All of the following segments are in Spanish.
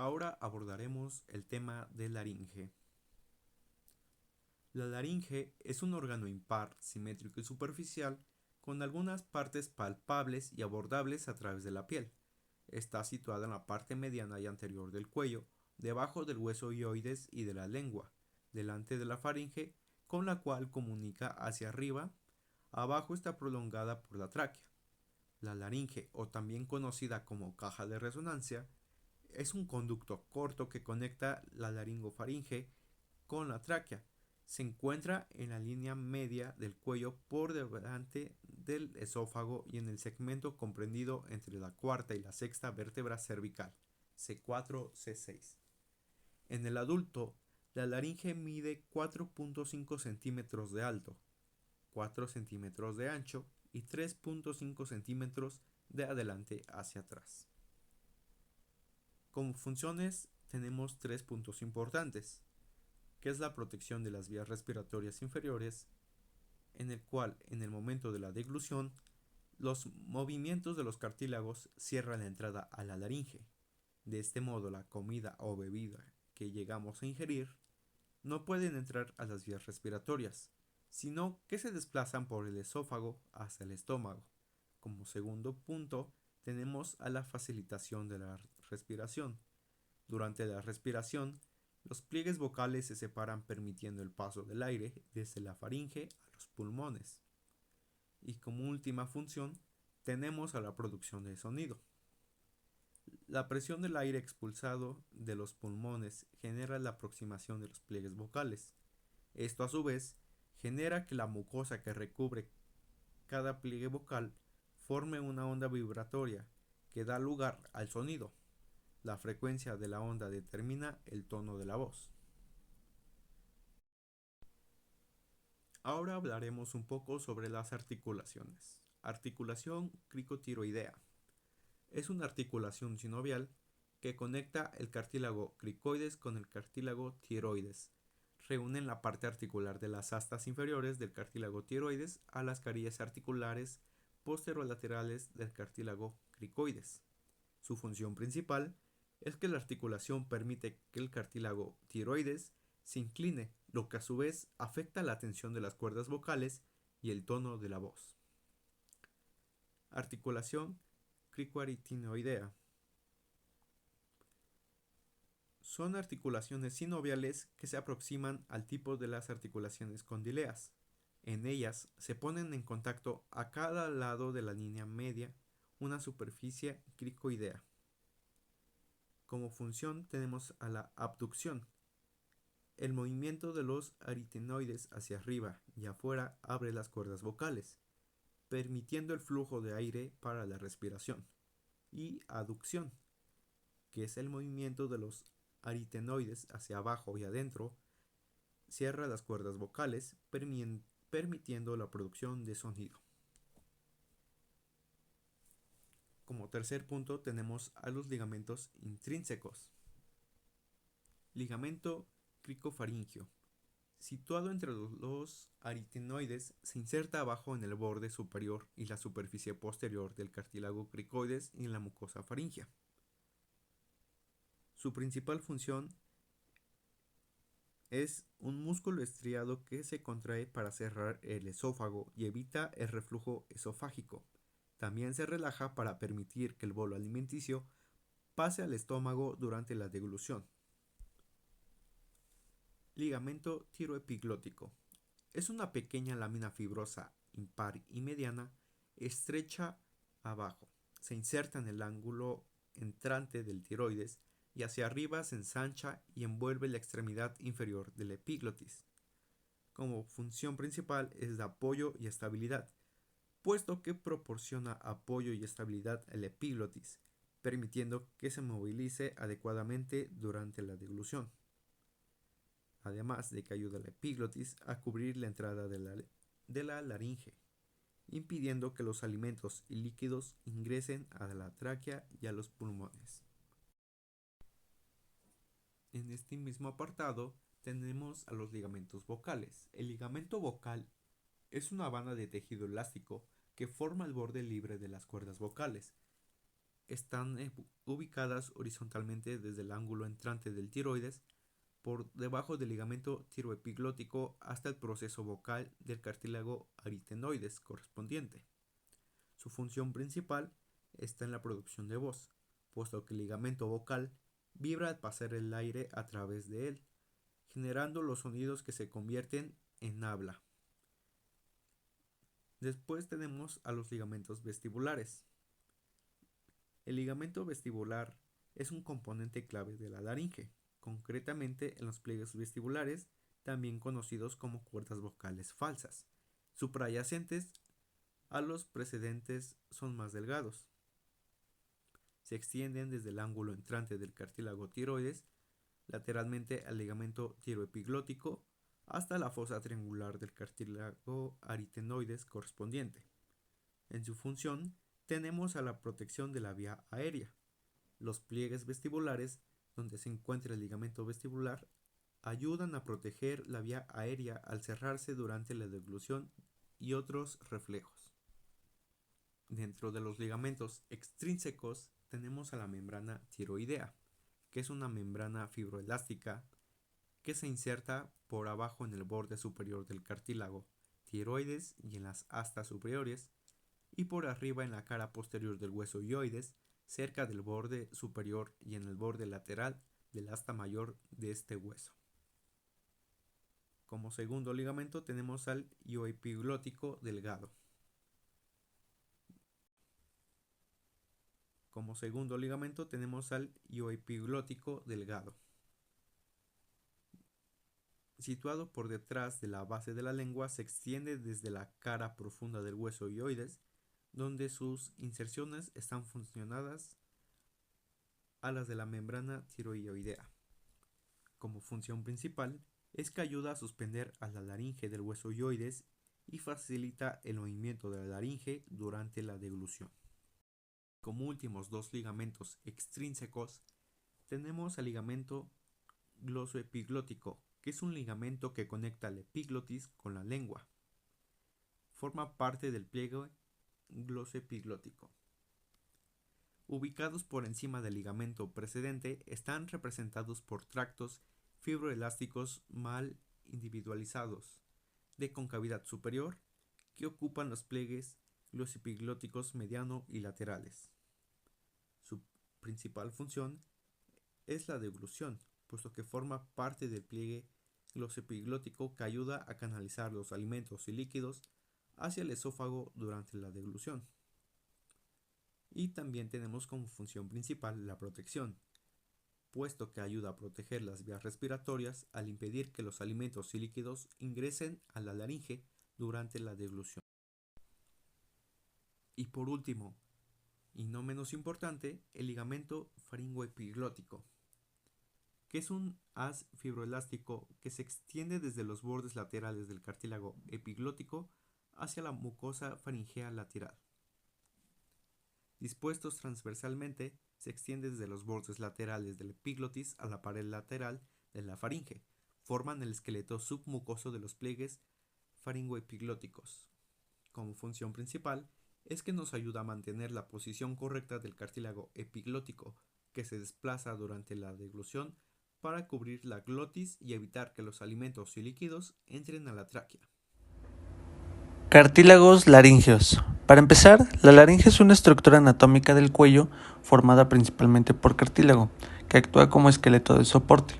Ahora abordaremos el tema de laringe. La laringe es un órgano impar, simétrico y superficial, con algunas partes palpables y abordables a través de la piel. Está situada en la parte mediana y anterior del cuello, debajo del hueso hioides y de la lengua, delante de la faringe, con la cual comunica hacia arriba. Abajo está prolongada por la tráquea. La laringe, o también conocida como caja de resonancia, es un conducto corto que conecta la laringofaringe con la tráquea. Se encuentra en la línea media del cuello por delante del esófago y en el segmento comprendido entre la cuarta y la sexta vértebra cervical, C4-C6. En el adulto, la laringe mide 4.5 centímetros de alto, 4 centímetros de ancho y 3.5 centímetros de adelante hacia atrás. Como funciones tenemos tres puntos importantes, que es la protección de las vías respiratorias inferiores, en el cual en el momento de la deglución los movimientos de los cartílagos cierran la entrada a la laringe. De este modo la comida o bebida que llegamos a ingerir no pueden entrar a las vías respiratorias, sino que se desplazan por el esófago hacia el estómago. Como segundo punto tenemos a la facilitación de la respiración. Durante la respiración, los pliegues vocales se separan permitiendo el paso del aire desde la faringe a los pulmones. Y como última función, tenemos a la producción de sonido. La presión del aire expulsado de los pulmones genera la aproximación de los pliegues vocales. Esto a su vez genera que la mucosa que recubre cada pliegue vocal forme una onda vibratoria que da lugar al sonido. La frecuencia de la onda determina el tono de la voz. Ahora hablaremos un poco sobre las articulaciones. Articulación cricotiroidea. Es una articulación sinovial que conecta el cartílago cricoides con el cartílago tiroides. Reúnen la parte articular de las astas inferiores del cartílago tiroides a las carillas articulares posterolaterales del cartílago cricoides. Su función principal es que la articulación permite que el cartílago tiroides se incline, lo que a su vez afecta la tensión de las cuerdas vocales y el tono de la voz. Articulación cricoaritinoidea. Son articulaciones sinoviales que se aproximan al tipo de las articulaciones condileas. En ellas se ponen en contacto a cada lado de la línea media una superficie cricoidea. Como función tenemos a la abducción. El movimiento de los aritenoides hacia arriba y afuera abre las cuerdas vocales, permitiendo el flujo de aire para la respiración. Y aducción, que es el movimiento de los aritenoides hacia abajo y adentro, cierra las cuerdas vocales, permitiendo la producción de sonido. Como tercer punto tenemos a los ligamentos intrínsecos. Ligamento cricofaringio. Situado entre los aritenoides, se inserta abajo en el borde superior y la superficie posterior del cartílago cricoides y en la mucosa faríngea. Su principal función es un músculo estriado que se contrae para cerrar el esófago y evita el reflujo esofágico. También se relaja para permitir que el bolo alimenticio pase al estómago durante la deglución. Ligamento tiroepiglótico. Es una pequeña lámina fibrosa, impar y mediana, estrecha abajo. Se inserta en el ángulo entrante del tiroides y hacia arriba se ensancha y envuelve la extremidad inferior del epiglotis. Como función principal es de apoyo y estabilidad, puesto que proporciona apoyo y estabilidad al epiglotis, permitiendo que se movilice adecuadamente durante la deglución. Además de que ayuda a la epiglotis a cubrir la entrada de la laringe, impidiendo que los alimentos y líquidos ingresen a la tráquea y a los pulmones. En este mismo apartado tenemos a los ligamentos vocales. El ligamento vocal es una banda de tejido elástico que forma el borde libre de las cuerdas vocales. están ubicadas horizontalmente desde el ángulo entrante del tiroides por debajo del ligamento tiroepiglótico hasta el proceso vocal del cartílago aritenoides correspondiente. Su función principal está en la producción de voz, puesto que el ligamento vocal vibra al pasar el aire a través de él, generando los sonidos que se convierten en habla. Después tenemos a los ligamentos vestibulares. El ligamento vestibular es un componente clave de la laringe, concretamente en los pliegues vestibulares, también conocidos como cuerdas vocales falsas. Suprayacentes a los precedentes son más delgados. Se extienden desde el ángulo entrante del cartílago tiroides lateralmente al ligamento tiroepiglótico hasta la fosa triangular del cartílago aritenoides correspondiente. En su función tenemos a la protección de la vía aérea. Los pliegues vestibulares, donde se encuentra el ligamento vestibular, ayudan a proteger la vía aérea al cerrarse durante la deglución y otros reflejos. Dentro de los ligamentos extrínsecos tenemos a la membrana tiroidea, que es una membrana fibroelástica que se inserta por abajo en el borde superior del cartílago tiroides y en las astas superiores, y por arriba en la cara posterior del hueso hioides, cerca del borde superior y en el borde lateral del asta mayor de este hueso. Como segundo ligamento tenemos al hioepiglótico delgado. Como segundo ligamento tenemos al hioepiglótico delgado, situado por detrás de la base de la lengua. Se extiende desde la cara profunda del hueso hioides, donde sus inserciones están funcionadas a las de la membrana tiroideoidea. Como función principal es que ayuda a suspender a la laringe del hueso hioides y facilita el movimiento de la laringe durante la deglución. Como últimos dos ligamentos extrínsecos tenemos el ligamento glosoepiglótico, que es un ligamento que conecta la epiglotis con la lengua. Forma parte del pliegue glosoepiglótico. Ubicados por encima del ligamento precedente, están representados por tractos fibroelásticos mal individualizados, de concavidad superior, que ocupan los pliegues glosoepiglóticos mediano y laterales. Su principal función es la deglución, puesto que forma parte del pliegue glosoepiglótico que ayuda a canalizar los alimentos y líquidos hacia el esófago durante la deglución. Y también tenemos como función principal la protección, puesto que ayuda a proteger las vías respiratorias al impedir que los alimentos y líquidos ingresen a la laringe durante la deglución. Y por último, y no menos importante, el ligamento faringoepiglótico, que es un haz fibroelástico que se extiende desde los bordes laterales del cartílago epiglótico hacia la mucosa faringea lateral. Dispuestos transversalmente, se extiende desde los bordes laterales del epiglotis a la pared lateral de la faringe. Forman el esqueleto submucoso de los pliegues faringoepiglóticos. Como función principal es que nos ayuda a mantener la posición correcta del cartílago epiglótico, que se desplaza durante la deglución para cubrir la glotis y evitar que los alimentos y líquidos entren a la tráquea. Cartílagos laríngeos. Para empezar, la laringe es una estructura anatómica del cuello formada principalmente por cartílago, que actúa como esqueleto de soporte.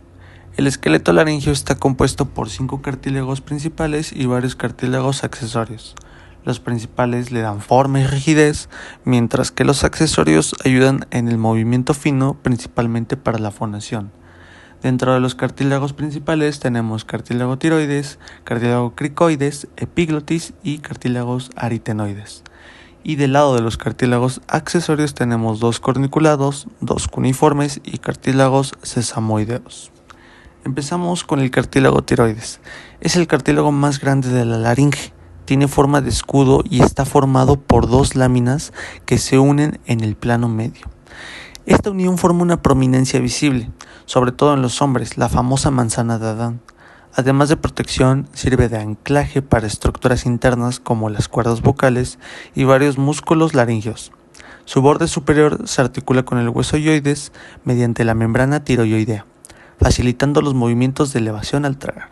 El esqueleto laríngeo está compuesto por 5 cartílagos principales y varios cartílagos accesorios. Los principales le dan forma y rigidez, mientras que los accesorios ayudan en el movimiento fino, principalmente para la fonación. Dentro de los cartílagos principales tenemos cartílago tiroides, cartílago cricoides, epiglotis y cartílagos aritenoides. Y del lado de los cartílagos accesorios tenemos 2 corniculados, 2 cuneiformes y cartílagos sesamoideos. Empezamos con el cartílago tiroides. Es el cartílago más grande de la laringe. Tiene forma de escudo y está formado por 2 láminas que se unen en el plano medio. Esta unión forma una prominencia visible, sobre todo en los hombres, la famosa manzana de Adán. Además de protección, sirve de anclaje para estructuras internas como las cuerdas vocales y varios músculos laríngeos. Su borde superior se articula con el hueso hyoides mediante la membrana tiroidea, facilitando los movimientos de elevación al tragar.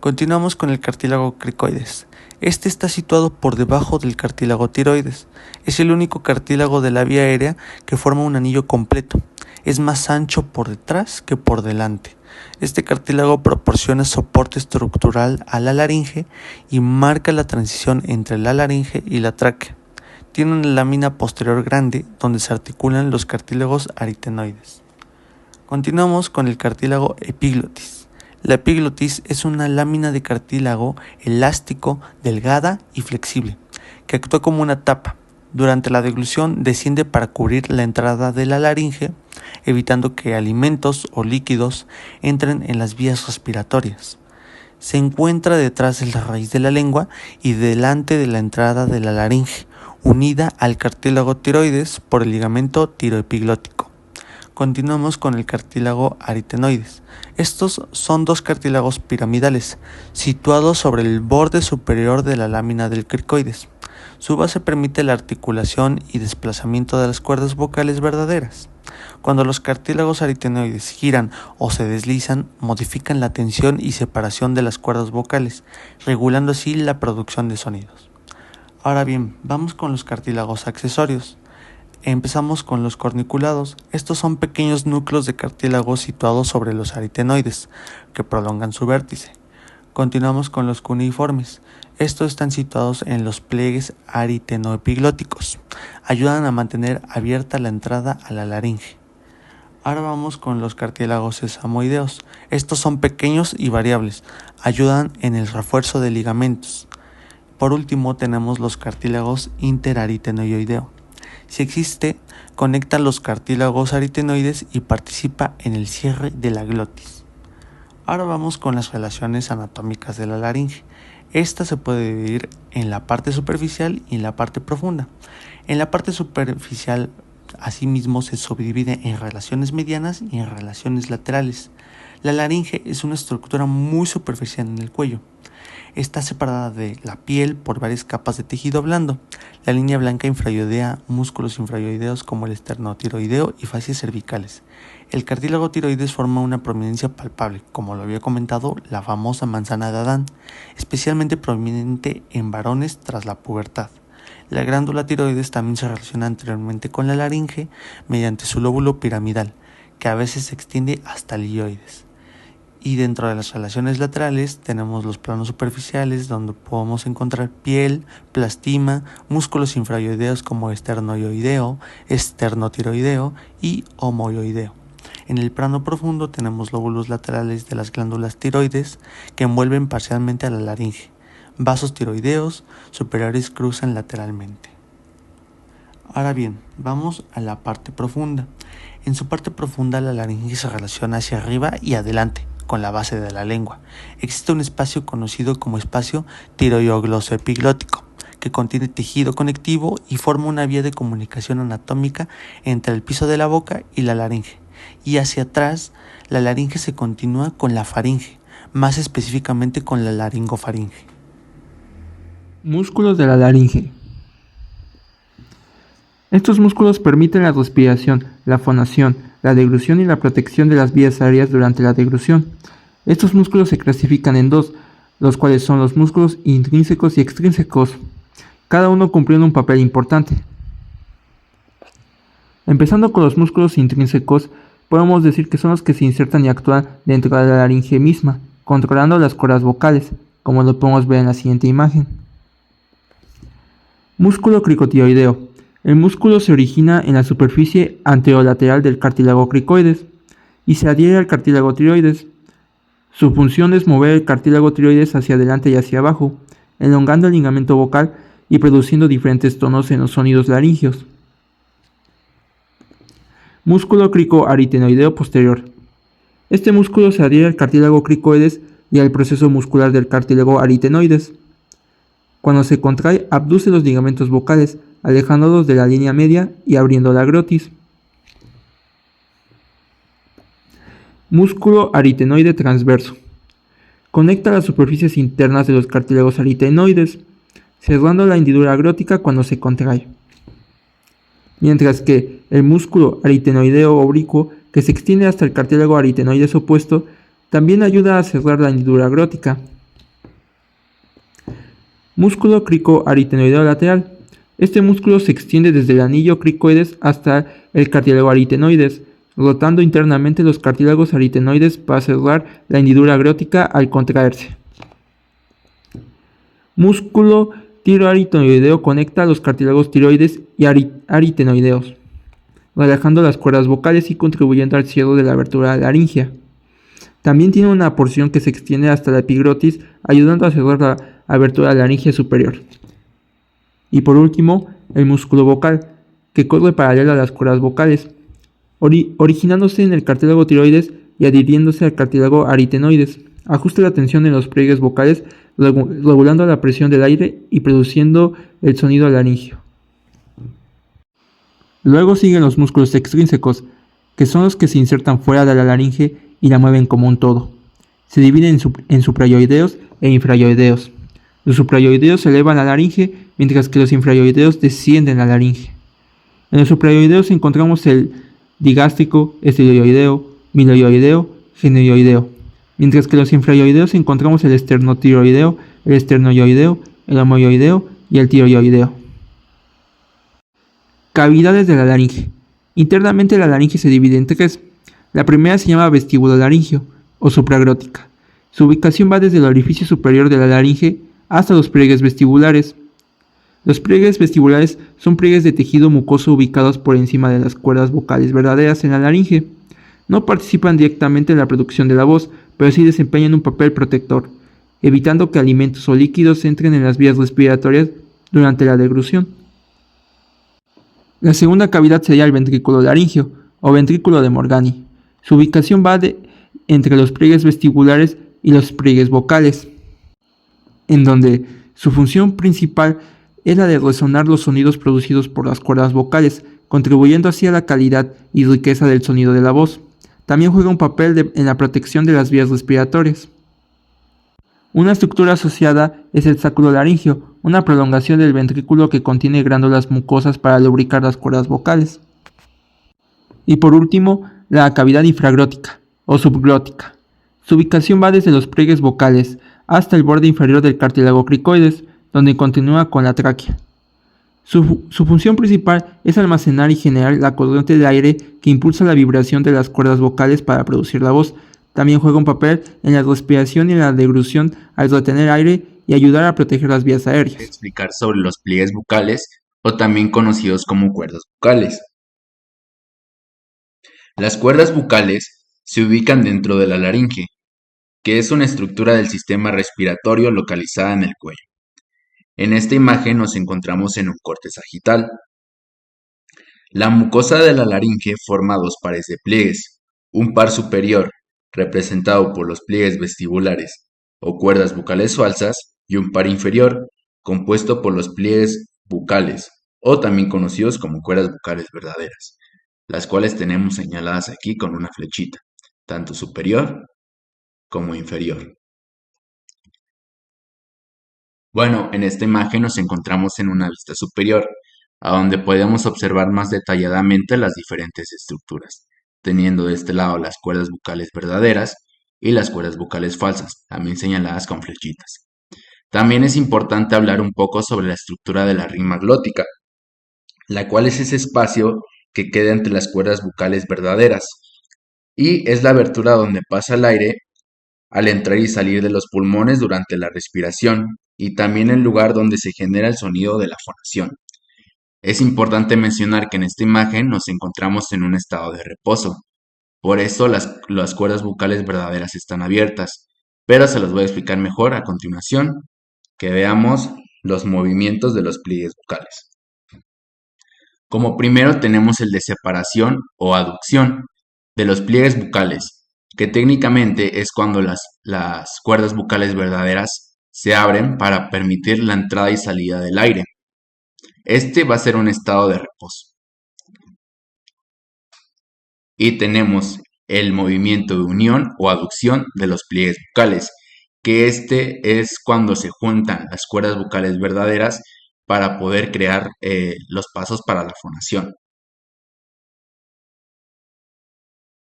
Continuamos con el cartílago cricoides. Este está situado por debajo del cartílago tiroides. Es el único cartílago de la vía aérea que forma un anillo completo. Es más ancho por detrás que por delante. Este cartílago proporciona soporte estructural a la laringe y marca la transición entre la laringe y la tráquea. Tiene una lámina posterior grande donde se articulan los cartílagos aritenoides. Continuamos con el cartílago epiglotis. La epiglotis es una lámina de cartílago elástico, delgada y flexible, que actúa como una tapa. Durante la deglución desciende para cubrir la entrada de la laringe, evitando que alimentos o líquidos entren en las vías respiratorias. Se encuentra detrás de la raíz de la lengua y delante de la entrada de la laringe, unida al cartílago tiroides por el ligamento tiroepiglótico. Continuamos con el cartílago aritenoides. Estos son dos cartílagos piramidales, situados sobre el borde superior de la lámina del cricoides. Su base permite la articulación y desplazamiento de las cuerdas vocales verdaderas. Cuando los cartílagos aritenoides giran o se deslizan, modifican la tensión y separación de las cuerdas vocales, regulando así la producción de sonidos. Ahora bien, vamos con los cartílagos accesorios. Empezamos con los corniculados. Estos son pequeños núcleos de cartílago situados sobre los aritenoides, que prolongan su vértice. Continuamos con los cuneiformes. Estos están situados en los pliegues aritenoepiglóticos. Ayudan a mantener abierta la entrada a la laringe. Ahora vamos con los cartílagos sesamoideos. Estos son pequeños y variables. Ayudan en el refuerzo de ligamentos. Por último tenemos los cartílagos interaritenoideo. Si existe, conecta los cartílagos aritenoides y participa en el cierre de la glotis. Ahora vamos con las relaciones anatómicas de la laringe. Esta se puede dividir en la parte superficial y en la parte profunda. En la parte superficial, asimismo, se subdivide en relaciones medianas y en relaciones laterales. La laringe es una estructura muy superficial en el cuello. Está separada de la piel por varias capas de tejido blando. La línea blanca infrayoidea, músculos infrayoideos como el esternotiroideo y fascias cervicales. El cartílago tiroides forma una prominencia palpable, como lo había comentado, la famosa manzana de Adán, especialmente prominente en varones tras la pubertad. La glándula tiroides también se relaciona anteriormente con la laringe mediante su lóbulo piramidal, que a veces se extiende hasta el hyoides. Y dentro de las relaciones laterales tenemos los planos superficiales donde podemos encontrar piel, plastima, músculos infrayoideos como esternoioideo, esternotiroideo y homoioideo. En el plano profundo tenemos lóbulos laterales de las glándulas tiroides que envuelven parcialmente a la laringe. Vasos tiroideos superiores cruzan lateralmente. Ahora bien, vamos a la parte profunda. En su parte profunda la laringe se relaciona hacia arriba y adelante con la base de la lengua. Existe un espacio conocido como espacio tiroioglosoepiglótico, que contiene tejido conectivo y forma una vía de comunicación anatómica entre el piso de la boca y la laringe. Y hacia atrás, la laringe se continúa con la faringe, más específicamente con la laringofaringe. Músculos de la laringe. Estos músculos permiten la respiración, la fonación, la deglución y la protección de las vías aéreas durante la deglución. Estos músculos se clasifican en dos, los cuales son los músculos intrínsecos y extrínsecos, cada uno cumpliendo un papel importante. Empezando con los músculos intrínsecos, podemos decir que son los que se insertan y actúan dentro de la laringe misma, controlando las cuerdas vocales, como lo podemos ver en la siguiente imagen. Músculo cricotioideo. El músculo se origina en la superficie anterolateral del cartílago cricoides y se adhiere al cartílago tiroides. Su función es mover el cartílago tiroides hacia adelante y hacia abajo, elongando el ligamento vocal y produciendo diferentes tonos en los sonidos laringeos. Músculo cricoaritenoideo posterior. Este músculo se adhiere al cartílago cricoides y al proceso muscular del cartílago aritenoides. Cuando se contrae, abduce los ligamentos vocales, alejándolos de la línea media y abriendo la glotis. Músculo aritenoide transverso. Conecta las superficies internas de los cartílagos aritenoides, cerrando la hendidura glótica cuando se contrae. mientras que el músculo aritenoideo oblicuo, que se extiende hasta el cartílago aritenoides opuesto, también ayuda a cerrar la hendidura glótica. Músculo cricoaritenoideo lateral. Este músculo se extiende desde el anillo cricoides hasta el cartílago aritenoides, rotando internamente los cartílagos aritenoides para cerrar la hendidura glótica al contraerse. Músculo tiroaritenoideo conecta los cartílagos tiroides y aritenoideos, relajando las cuerdas vocales y contribuyendo al cierre de la abertura laringea. También tiene una porción que se extiende hasta la epiglotis, ayudando a cerrar la abertura laringea superior. Y por último, el músculo vocal, que corre paralelo a las cuerdas vocales, originándose en el cartílago tiroides y adhiriéndose al cartílago aritenoides. Ajusta la tensión en los pliegues vocales, regulando la presión del aire y produciendo el sonido laringio. Luego siguen los músculos extrínsecos, que son los que se insertan fuera de la laringe y la mueven como un todo. Se dividen en suprayoideos e infrayoideos. Los suprayoideos elevan la laringe, mientras que los infrayoideos descienden la laringe. En los suprayoideos encontramos el digástrico, esteroideo, miloioideo, geneioideo, mientras que en los infrayoideos encontramos el esternotiroideo, el esternoioideo, el homoioideo y el tiroioideo. Cavidades de la laringe. Internamente la laringe se divide en tres. La primera se llama vestíbulo laringio o supraglótica. Su ubicación va desde el orificio superior de la laringe hasta los pliegues vestibulares. Los pliegues vestibulares son pliegues de tejido mucoso ubicados por encima de las cuerdas vocales verdaderas en la laringe. No participan directamente en la producción de la voz, pero sí desempeñan un papel protector, evitando que alimentos o líquidos entren en las vías respiratorias durante la deglución. La segunda cavidad sería el ventrículo laringio o ventrículo de Morgani. Su ubicación va entre los pliegues vestibulares y los pliegues vocales, en donde su función principal es la de resonar los sonidos producidos por las cuerdas vocales, contribuyendo así a la calidad y riqueza del sonido de la voz. También juega un papel en la protección de las vías respiratorias. Una estructura asociada es el sacro laringio, una prolongación del ventrículo que contiene glándulas mucosas para lubricar las cuerdas vocales. Y por último, la cavidad infraglótica o subglótica. Su ubicación va desde los pliegues vocales hasta el borde inferior del cartílago cricoides, donde continúa con la tráquea. Su función principal es almacenar y generar la corriente de aire que impulsa la vibración de las cuerdas vocales para producir la voz. También juega un papel en la respiración y en la deglución al retener aire y ayudar a proteger las vías aéreas. Explicar sobre los pliegues vocales o también conocidos como cuerdas vocales. Las cuerdas vocales se ubican dentro de la laringe, que es una estructura del sistema respiratorio localizada en el cuello. En esta imagen nos encontramos en un corte sagital. La mucosa de la laringe forma dos pares de pliegues, un par superior, representado por los pliegues vestibulares o cuerdas vocales falsas, y un par inferior, compuesto por los pliegues bucales, o también conocidos como cuerdas vocales verdaderas, las cuales tenemos señaladas aquí con una flechita, tanto superior como inferior. Bueno, en esta imagen nos encontramos en una vista superior, a donde podemos observar más detalladamente las diferentes estructuras, teniendo de este lado las cuerdas vocales verdaderas y las cuerdas vocales falsas, también señaladas con flechitas. También es importante hablar un poco sobre la estructura de la rima glótica, la cual es ese espacio que queda entre las cuerdas vocales verdaderas, y es la abertura donde pasa el aire al entrar y salir de los pulmones durante la respiración, y también el lugar donde se genera el sonido de la fonación. Es importante mencionar que en esta imagen nos encontramos en un estado de reposo, por eso las cuerdas vocales verdaderas están abiertas, pero se las voy a explicar mejor a continuación, que veamos los movimientos de los pliegues vocales. Como primero tenemos el de separación o aducción de los pliegues vocales, que técnicamente es cuando las cuerdas vocales verdaderas se abren para permitir la entrada y salida del aire. Este va a ser un estado de reposo. Y tenemos el movimiento de unión o aducción de los pliegues vocales, que este es cuando se juntan las cuerdas vocales verdaderas para poder crear los pasos para la fonación.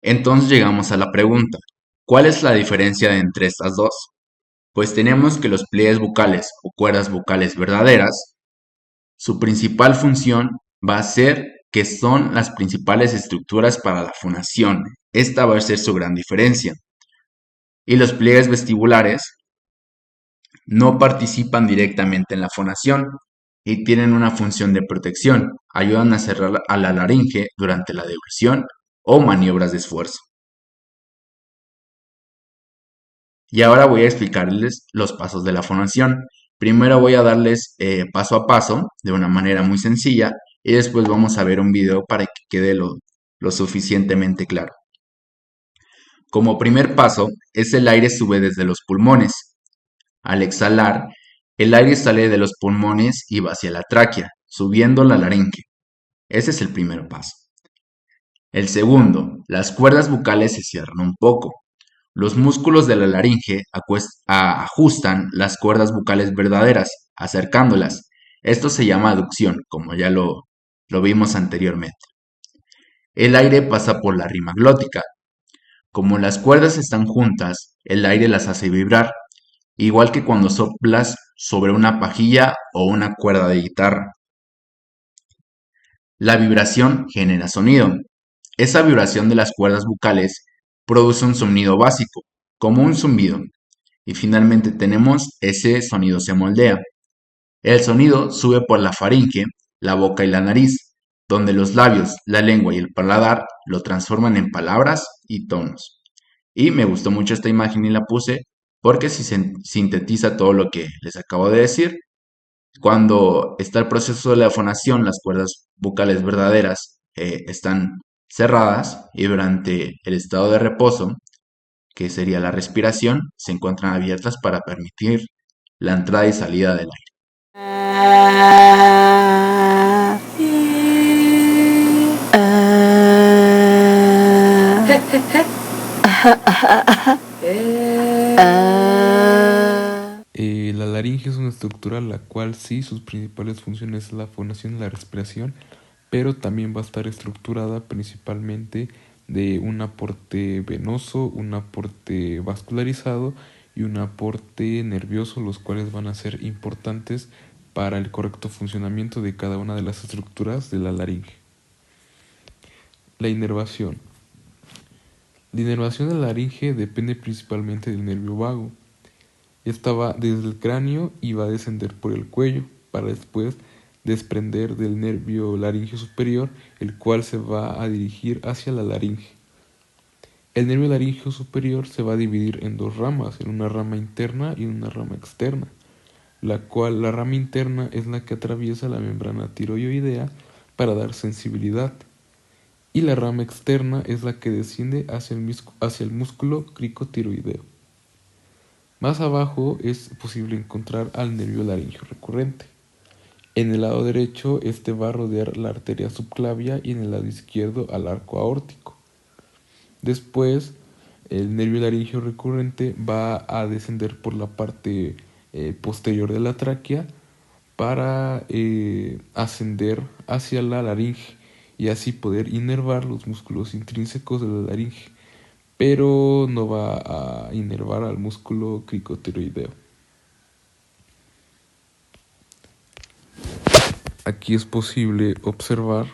Entonces llegamos a la pregunta, ¿cuál es la diferencia entre estas dos? Pues tenemos que los pliegues bucales o cuerdas bucales verdaderas, su principal función va a ser que son las principales estructuras para la fonación. Esta va a ser su gran diferencia. Y los pliegues vestibulares no participan directamente en la fonación y tienen una función de protección. Ayudan a cerrar a la laringe durante la deglución o maniobras de esfuerzo. Y ahora voy a explicarles los pasos de la fonación. Primero voy a darles paso a paso de una manera muy sencilla y después vamos a ver un video para que quede lo suficientemente claro. Como primer paso es el aire sube desde los pulmones. Al exhalar, el aire sale de los pulmones y va hacia la tráquea, subiendo la laringe. Ese es el primer paso. El segundo, las cuerdas bucales se cierran un poco. Los músculos de la laringe ajustan las cuerdas bucales verdaderas, acercándolas. Esto se llama aducción, como ya lo vimos anteriormente. El aire pasa por la rima glótica. Como las cuerdas están juntas, el aire las hace vibrar, igual que cuando soplas sobre una pajilla o una cuerda de guitarra. La vibración genera sonido. Esa vibración de las cuerdas bucales produce un sonido básico, como un zumbido. Y finalmente tenemos ese sonido se moldea. El sonido sube por la faringe, la boca y la nariz, donde los labios, la lengua y el paladar lo transforman en palabras y tonos. Y me gustó mucho esta imagen y la puse porque sintetiza todo lo que les acabo de decir. Cuando está el proceso de la fonación, las cuerdas bucales verdaderas están cerradas y durante el estado de reposo, que sería la respiración, se encuentran abiertas para permitir la entrada y salida del aire. La laringe es una estructura la cual sí sus principales funciones es la fonación y la respiración, pero también va a estar estructurada principalmente de un aporte venoso, un aporte vascularizado y un aporte nervioso, los cuales van a ser importantes para el correcto funcionamiento de cada una de las estructuras de la laringe. La inervación. La inervación de la laringe depende principalmente del nervio vago. Esta va desde el cráneo y va a descender por el cuello para después desprender del nervio laringio superior, el cual se va a dirigir hacia la laringe. El nervio laringio superior se va a dividir en dos ramas, en una rama interna y una rama externa, la cual la rama interna es la que atraviesa la membrana tiroidea para dar sensibilidad, y la rama externa es la que desciende hacia el músculo cricotiroideo. Más abajo es posible encontrar al nervio laringio recurrente. En el lado derecho este va a rodear la arteria subclavia y en el lado izquierdo al arco aórtico. Después el nervio laringio recurrente va a descender por la parte posterior de la tráquea para ascender hacia la laringe y así poder inervar los músculos intrínsecos de la laringe, pero no va a inervar al músculo cricotiroideo. Aquí es posible observar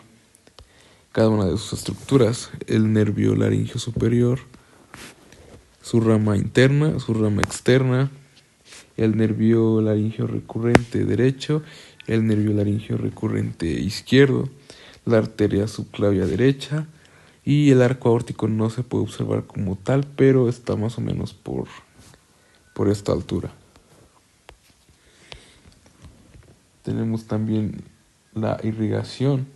cada una de sus estructuras: el nervio laringio superior, su rama interna, su rama externa, el nervio laringio recurrente derecho, el nervio laringio recurrente izquierdo, la arteria subclavia derecha, y el arco aórtico no se puede observar como tal, pero está más o menos por esta altura. Tenemos también la irrigación.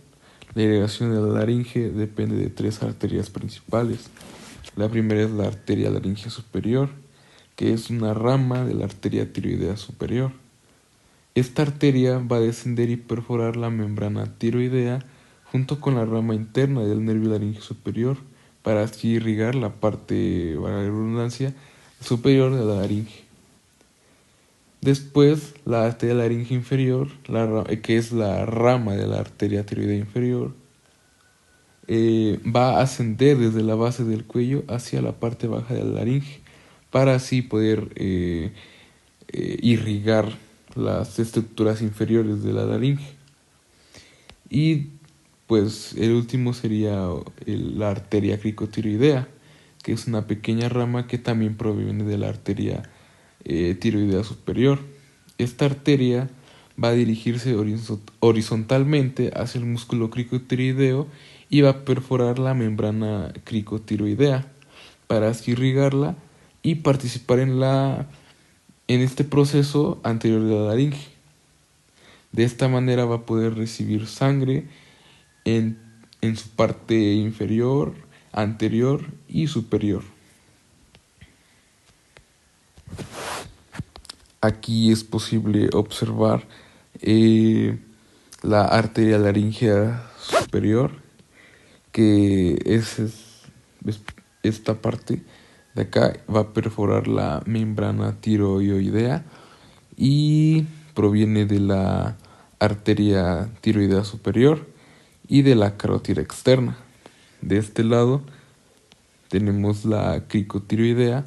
La irrigación de la laringe depende de tres arterias principales. La primera es la arteria laringea superior, que es una rama de la arteria tiroidea superior. Esta arteria va a descender y perforar la membrana tiroidea junto con la rama interna del nervio laringeo superior para así irrigar la parte, valga la redundancia, superior de la laringe. Después, la arteria laringe inferior, que es la rama de la arteria tiroidea inferior, va a ascender desde la base del cuello hacia la parte baja de la laringe para así poder irrigar las estructuras inferiores de la laringe. Y pues el último sería la arteria cricotiroidea, que es una pequeña rama que también proviene de la arteria tiroidea superior. Esta arteria va a dirigirse horizontalmente hacia el músculo cricotiroideo y va a perforar la membrana cricotiroidea para así irrigarla y participar en este proceso anterior de la laringe. De esta manera va a poder recibir sangre en, en su parte inferior, anterior y superior. Aquí es posible observar la arteria laringea superior, que es esta parte de acá, va a perforar la membrana tiroidea y proviene de la arteria tiroidea superior y de la carótida externa. De este lado tenemos la cricotiroidea,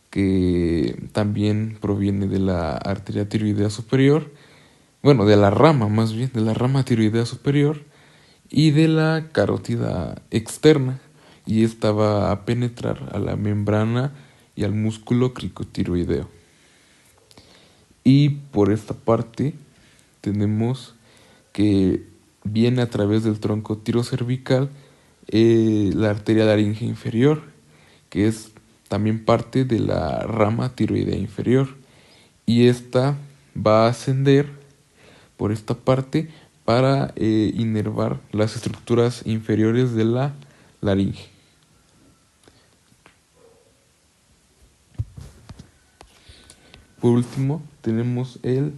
que también proviene de la arteria tiroidea superior, bueno, de la rama más bien, de la rama tiroidea superior y de la carótida externa, y esta va a penetrar a la membrana y al músculo cricotiroideo. Y por esta parte tenemos que viene a través del tronco tirocervical la arteria laringea inferior, que es también parte de la rama tiroidea inferior, y esta va a ascender por esta parte para inervar las estructuras inferiores de la laringe. Por último, tenemos el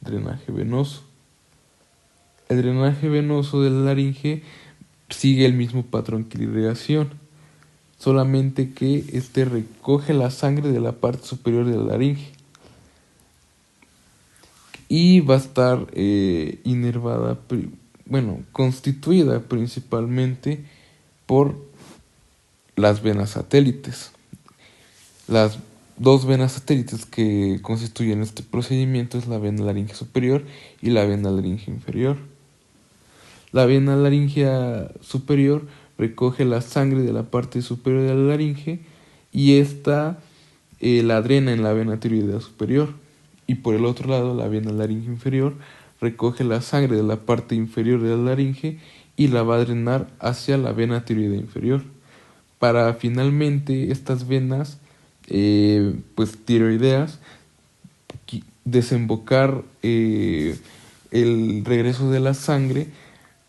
drenaje venoso. El drenaje venoso de la laringe sigue el mismo patrón que la irrigación, solamente que este recoge la sangre de la parte superior de la laringe y va a estar inervada, constituida principalmente por las venas satélites. Las dos venas satélites que constituyen este procedimiento es la vena laringea superior y la vena laringea inferior. La vena laringea superior recoge la sangre de la parte superior de la laringe y esta la drena en la vena tiroidea superior. Y por el otro lado, la vena laringea inferior recoge la sangre de la parte inferior de la laringe y la va a drenar hacia la vena tiroidea inferior, para finalmente estas venas tiroideas desembocar el regreso de la sangre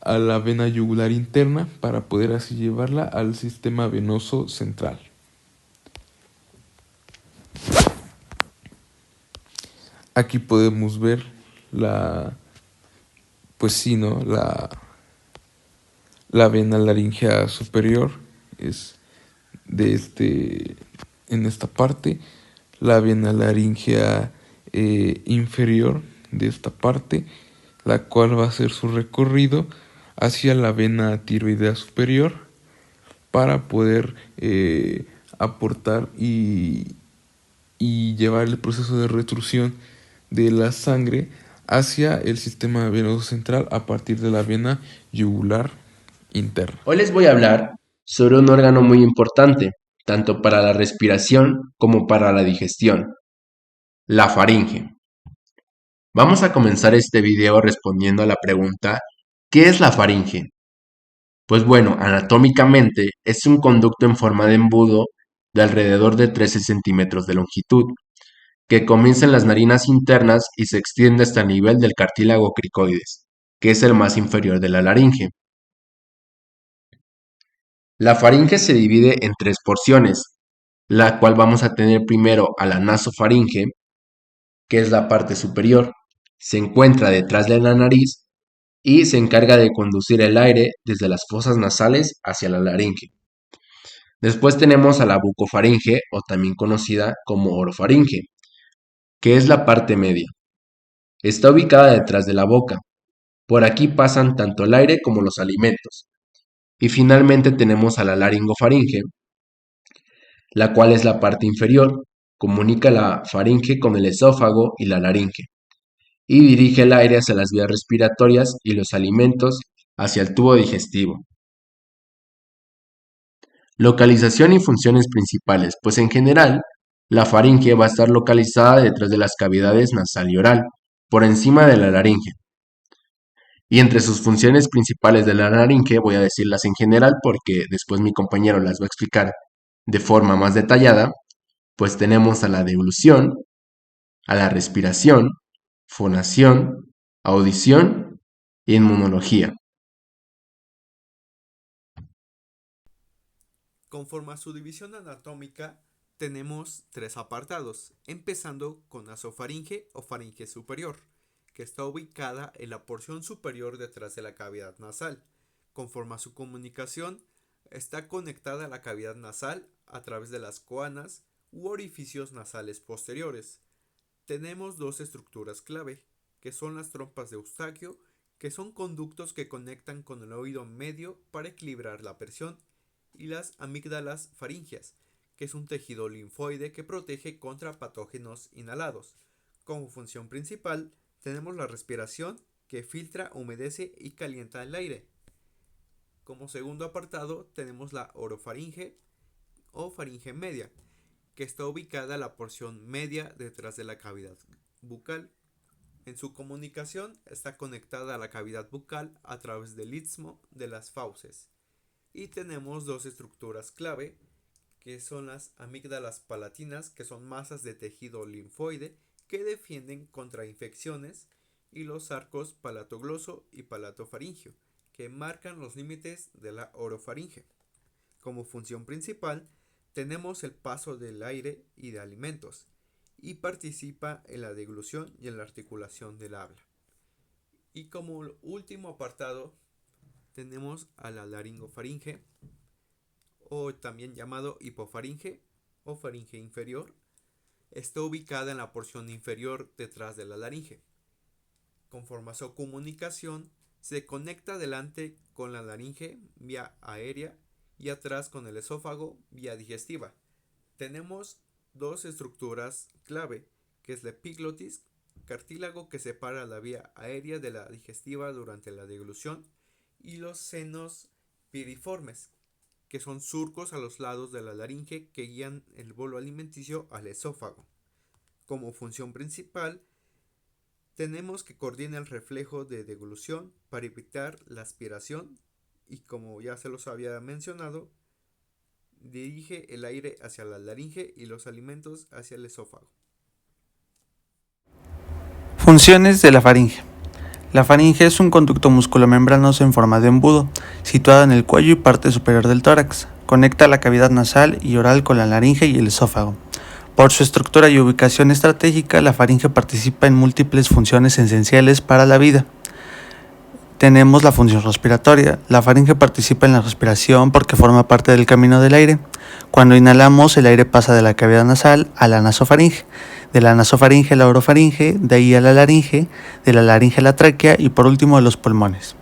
a la vena yugular interna para poder así llevarla al sistema venoso central. Aquí podemos ver la vena laringea superior es en esta parte, la vena laringea inferior de esta parte, la cual va a hacer su recorrido hacia la vena tiroidea superior para poder aportar y llevar el proceso de retrusión de la sangre hacia el sistema venoso central a partir de la vena yugular interna. Hoy les voy a hablar sobre un órgano muy importante, tanto para la respiración como para la digestión, la faringe. Vamos a comenzar este video respondiendo a la pregunta, ¿qué es la faringe? Pues bueno, anatómicamente es un conducto en forma de embudo de alrededor de 13 centímetros de longitud, que comienza en las narinas internas y se extiende hasta el nivel del cartílago cricoides, que es el más inferior de la laringe. La faringe se divide en tres porciones, la cual vamos a tener primero a la nasofaringe, que es la parte superior. Se encuentra detrás de la nariz y se encarga de conducir el aire desde las fosas nasales hacia la laringe. Después tenemos a la bucofaringe, o también conocida como orofaringe, que es la parte media. Está ubicada detrás de la boca. Por aquí pasan tanto el aire como los alimentos. Y finalmente tenemos a la laringofaringe, la cual es la parte inferior, comunica la faringe con el esófago y la laringe, y dirige el aire hacia las vías respiratorias y los alimentos hacia el tubo digestivo. Localización y funciones principales, pues en general, la faringe va a estar localizada detrás de las cavidades nasal y oral, por encima de la laringe. Y entre sus funciones principales de la laringe voy a decirlas en general porque después mi compañero las va a explicar de forma más detallada, pues tenemos a la deglución, a la respiración, fonación, audición y inmunología. Conforme a su división anatómica, tenemos tres apartados, empezando con nasofaringe o faringe superior, que está ubicada en la porción superior detrás de la cavidad nasal. Conforme a su comunicación, está conectada a la cavidad nasal a través de las coanas u orificios nasales posteriores. Tenemos dos estructuras clave, que son las trompas de Eustaquio, que son conductos que conectan con el oído medio para equilibrar la presión, y las amígdalas faringias, que es un tejido linfoide que protege contra patógenos inhalados. Como función principal, tenemos la respiración, que filtra, humedece y calienta el aire. Como segundo apartado, tenemos la orofaringe o faringe media, que está ubicada en la porción media detrás de la cavidad bucal. En su comunicación está conectada a la cavidad bucal a través del istmo de las fauces. Y tenemos dos estructuras clave, que son las amígdalas palatinas, que son masas de tejido linfoide que defienden contra infecciones, y los arcos palatogloso y palatofaringio, que marcan los límites de la orofaringe. Como función principal, tenemos el paso del aire y de alimentos, y participa en la deglución y en la articulación del habla. Y como último apartado, tenemos a la laringofaringe, o también llamado hipofaringe o faringe inferior. Está ubicada en la porción inferior detrás de la laringe. Conforme a su comunicación, se conecta delante con la laringe vía aérea y atrás con el esófago vía digestiva. Tenemos dos estructuras clave, que es la epiglotis, cartílago que separa la vía aérea de la digestiva durante la deglución, y los senos piriformes, que son surcos a los lados de la laringe que guían el bolo alimenticio al esófago. Como función principal, tenemos que coordina el reflejo de deglución para evitar la aspiración, y como ya se los había mencionado, dirige el aire hacia la laringe y los alimentos hacia el esófago. Funciones de la faringe. La faringe es un conducto musculomembranoso en forma de embudo, situado en el cuello y parte superior del tórax. Conecta la cavidad nasal y oral con la laringe y el esófago. Por su estructura y ubicación estratégica, la faringe participa en múltiples funciones esenciales para la vida. Tenemos la función respiratoria. La faringe participa en la respiración porque forma parte del camino del aire. Cuando inhalamos, el aire pasa de la cavidad nasal a la nasofaringe, de la nasofaringe a la orofaringe, de ahí a la laringe, de la laringe a la tráquea y por último a los pulmones.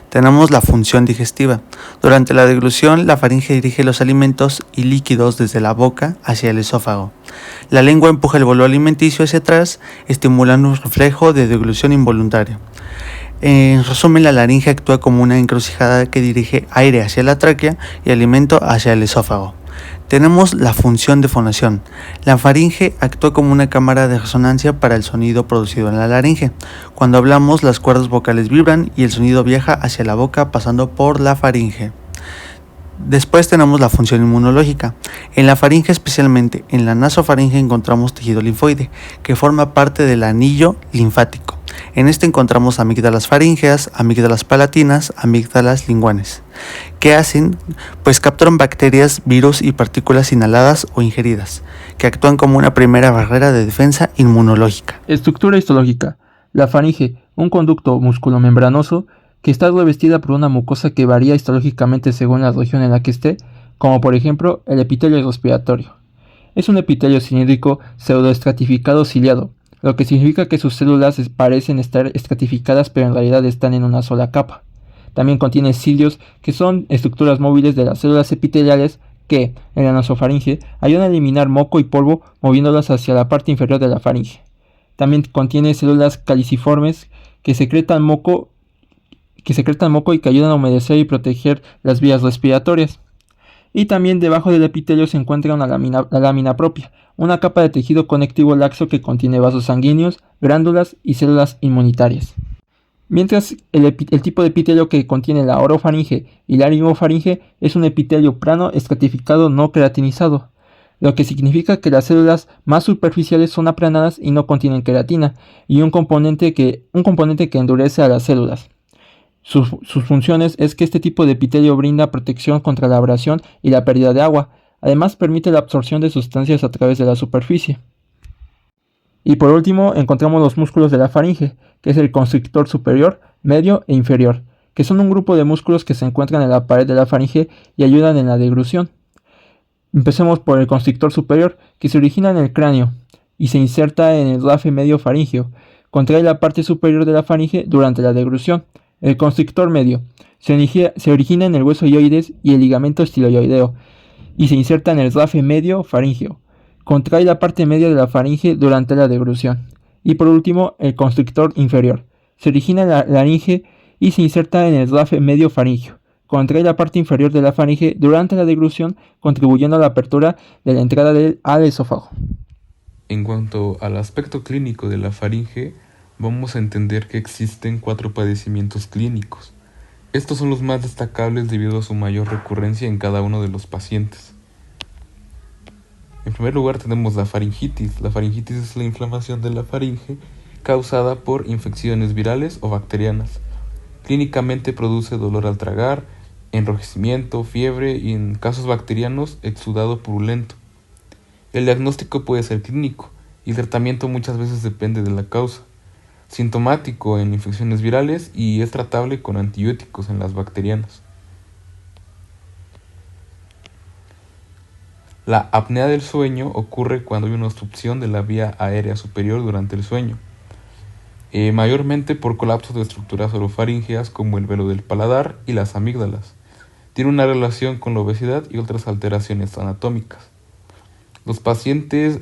Tenemos la función digestiva. Durante la deglución, la faringe dirige los alimentos y líquidos desde la boca hacia el esófago. La lengua empuja el bolo alimenticio hacia atrás, estimulando un reflejo de deglución involuntario. En resumen, la laringe actúa como una encrucijada que dirige aire hacia la tráquea y alimento hacia el esófago. Tenemos la función de fonación. La faringe actúa como una cámara de resonancia para el sonido producido en la laringe. Cuando hablamos, las cuerdas vocales vibran y el sonido viaja hacia la boca pasando por la faringe. Después tenemos la función inmunológica. En la faringe, especialmente en la nasofaringe, encontramos tejido linfoide, que forma parte del anillo linfático. En este encontramos amígdalas faríngeas, amígdalas palatinas, amígdalas linguales. ¿Qué hacen? Pues capturan bacterias, virus y partículas inhaladas o ingeridas, que actúan como una primera barrera de defensa inmunológica. Estructura histológica. La faringe, un conducto musculomembranoso que está revestida por una mucosa que varía histológicamente según la región en la que esté, como por ejemplo el epitelio respiratorio. Es un epitelio cilíndrico pseudoestratificado ciliado, lo que significa que sus células parecen estar estratificadas pero en realidad están en una sola capa. También contiene cilios, que son estructuras móviles de las células epiteliales que, en la nasofaringe, ayudan a eliminar moco y polvo moviéndolas hacia la parte inferior de la faringe. También contiene células caliciformes que secretan moco y que ayudan a humedecer y proteger las vías respiratorias. Y también debajo del epitelio se encuentra la lámina propia, una capa de tejido conectivo laxo que contiene vasos sanguíneos, glándulas y células inmunitarias. Mientras el tipo de epitelio que contiene la orofaringe y la laringofaringe es un epitelio plano estratificado no queratinizado, lo que significa que las células más superficiales son aplanadas y no contienen queratina, y un componente que endurece a las células. Sus funciones es que este tipo de epitelio brinda protección contra la abrasión y la pérdida de agua. Además permite la absorción de sustancias a través de la superficie. Y por último encontramos los músculos de la faringe, que es el constrictor superior, medio e inferior, que son un grupo de músculos que se encuentran en la pared de la faringe y ayudan en la deglución. Empecemos por el constrictor superior, que se origina en el cráneo y se inserta en el rafe medio faríngeo. Contrae la parte superior de la faringe durante la deglución. El constrictor medio se origina en el hueso hioides y el ligamento estiloideo y se inserta en el rafe medio faríngeo. Contrae la parte media de la faringe durante la deglución. Y por último, el constrictor inferior. Se origina en la laringe y se inserta en el rafe medio faríngeo. Contrae la parte inferior de la faringe durante la deglución, contribuyendo a la apertura de la entrada al esófago. En cuanto al aspecto clínico de la faringe, vamos a entender que existen 4 padecimientos clínicos. Estos son los más destacables debido a su mayor recurrencia en cada uno de los pacientes. En primer lugar tenemos la faringitis. La faringitis es la inflamación de la faringe causada por infecciones virales o bacterianas. Clínicamente produce dolor al tragar, enrojecimiento, fiebre y en casos bacterianos exudado purulento. El diagnóstico puede ser clínico y el tratamiento muchas veces depende de la causa. Sintomático en infecciones virales y es tratable con antibióticos en las bacterianas. La apnea del sueño ocurre cuando hay una obstrucción de la vía aérea superior durante el sueño, mayormente por colapso de estructuras orofaríngeas como el velo del paladar y las amígdalas. Tiene una relación con la obesidad y otras alteraciones anatómicas. Los pacientes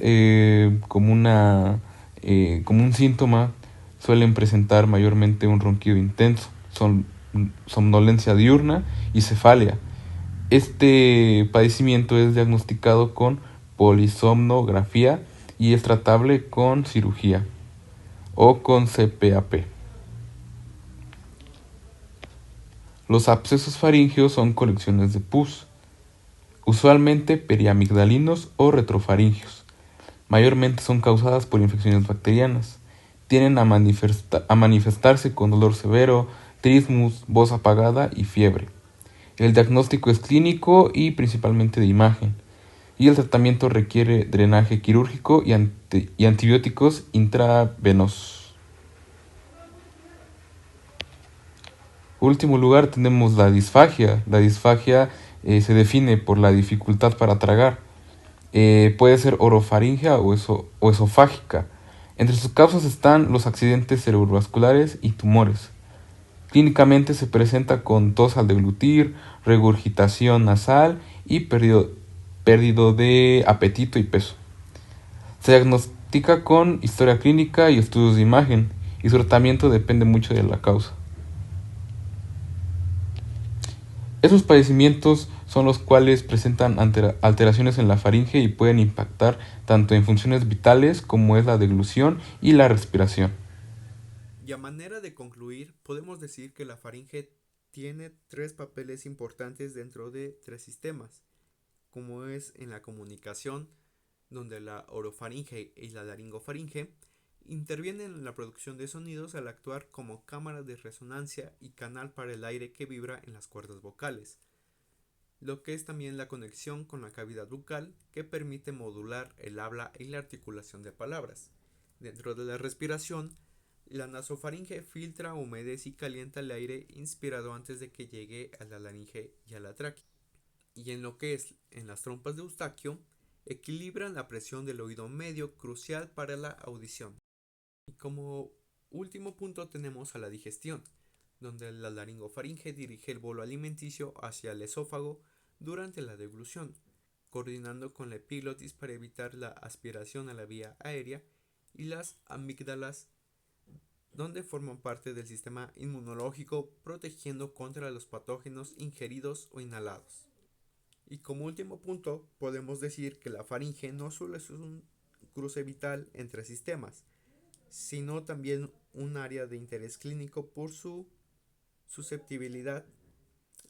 como un síntoma suelen presentar mayormente un ronquido intenso, somnolencia diurna y cefalia. Este padecimiento es diagnosticado con polisomnografía y es tratable con cirugía o con CPAP. Los abscesos faringeos son colecciones de pus, usualmente periamigdalinos o retrofaringeos. Mayormente son causadas por infecciones bacterianas. Tienden a manifestarse con dolor severo, trismus, voz apagada y fiebre. El diagnóstico es clínico y principalmente de imagen. Y el tratamiento requiere drenaje quirúrgico y antibióticos intravenosos. Último lugar tenemos la disfagia. La disfagia se define por la dificultad para tragar. Puede ser orofaríngea o esofágica. Entre sus causas están los accidentes cerebrovasculares y tumores. Clínicamente se presenta con tos al deglutir, regurgitación nasal y pérdida de apetito y peso. Se diagnostica con historia clínica y estudios de imagen, y su tratamiento depende mucho de la causa. Esos padecimientos son los cuales presentan alteraciones en la faringe y pueden impactar tanto en funciones vitales como es la deglución y la respiración. Y a manera de concluir, podemos decir que la faringe tiene 3 papeles importantes dentro de 3 sistemas, como es en la comunicación, donde la orofaringe y la laringofaringe intervienen en la producción de sonidos al actuar como cámara de resonancia y canal para el aire que vibra en las cuerdas vocales, lo que es también la conexión con la cavidad bucal que permite modular el habla y la articulación de palabras. Dentro de la respiración, la nasofaringe filtra, humedece y calienta el aire inspirado antes de que llegue a la laringe y a la tráquea. Y en lo que es en las trompas de Eustaquio, equilibran la presión del oído medio, crucial para la audición. Y como último punto tenemos a la digestión, donde la laringofaringe dirige el bolo alimenticio hacia el esófago durante la deglución, coordinando con la epiglotis para evitar la aspiración a la vía aérea, y las amígdalas, donde forman parte del sistema inmunológico protegiendo contra los patógenos ingeridos o inhalados. Y como último punto, podemos decir que la faringe no solo es un cruce vital entre sistemas, sino también un área de interés clínico por su susceptibilidad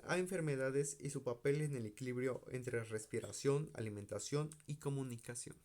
a enfermedades y su papel en el equilibrio entre respiración, alimentación y comunicación.